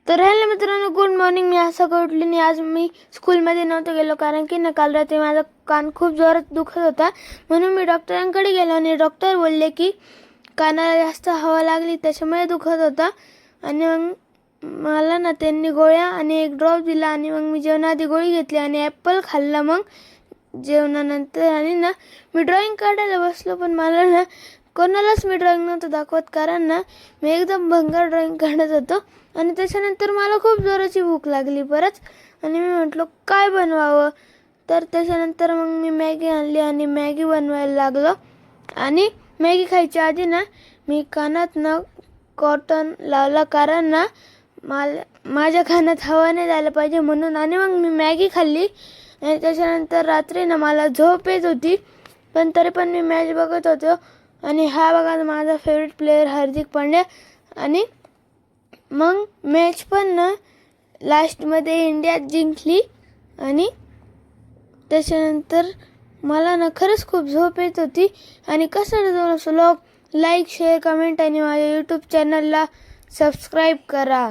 तर हॅलो मित्रांनो, good morning. मी असं उठली आणि आज मी स्कूलमध्ये नव्हतं गेलो कारण की काल रात्री माझा कान खूप जोरात दुखत होता. म्हणून मी डॉक्टरांकडे गेलो आणि डॉक्टर बोलले की कानाला जास्त हवा लागली त्याच्यामुळे दुखत होता. आणि मग मला त्यांनी गोळ्या आणि एक ड्रॉप दिला आणि मग मी जेवणाआधी गोळी घेतली आणि ॲपल खाल्ला. मग जेवणानंतर आणि मी ड्रॉइंग काढायला बसलो, पण मला कोणालाच मी ड्रॉइंग नव्हतं दाखवत कारण मी एकदम भंगार ड्रॉइंग काढत होतो. आणि त्याच्यानंतर मला खूप जोराची भूक लागली परत आणि मी म्हटलो काय बनवावं. तर त्याच्यानंतर मग मी मॅगी आणली आणि मॅगी बनवायला लागलो. आणि मॅगी खायच्या आधी मी कानात कॉटन लावला कारण माझ्या कानात हवा नाही जायला पाहिजे म्हणून. आणि मग मी मॅगी खाल्ली आणि त्याच्यानंतर रात्री मला झोप येत होती, पण तरी पण मी मॅच बघत होतो. आणि हा बघा माझा फेवरेट प्लेयर हार्दिक पांड्या. आणि मग मॅच पण लास्टमध्ये इंडिया जिंकली. आणि त्याच्यानंतर मला खरंच खूप झोप येत होती. आणि कसं व्लॉग लाईक शेअर कमेंट आणि माझ्या यूट्यूब चॅनलला सबस्क्राईब करा.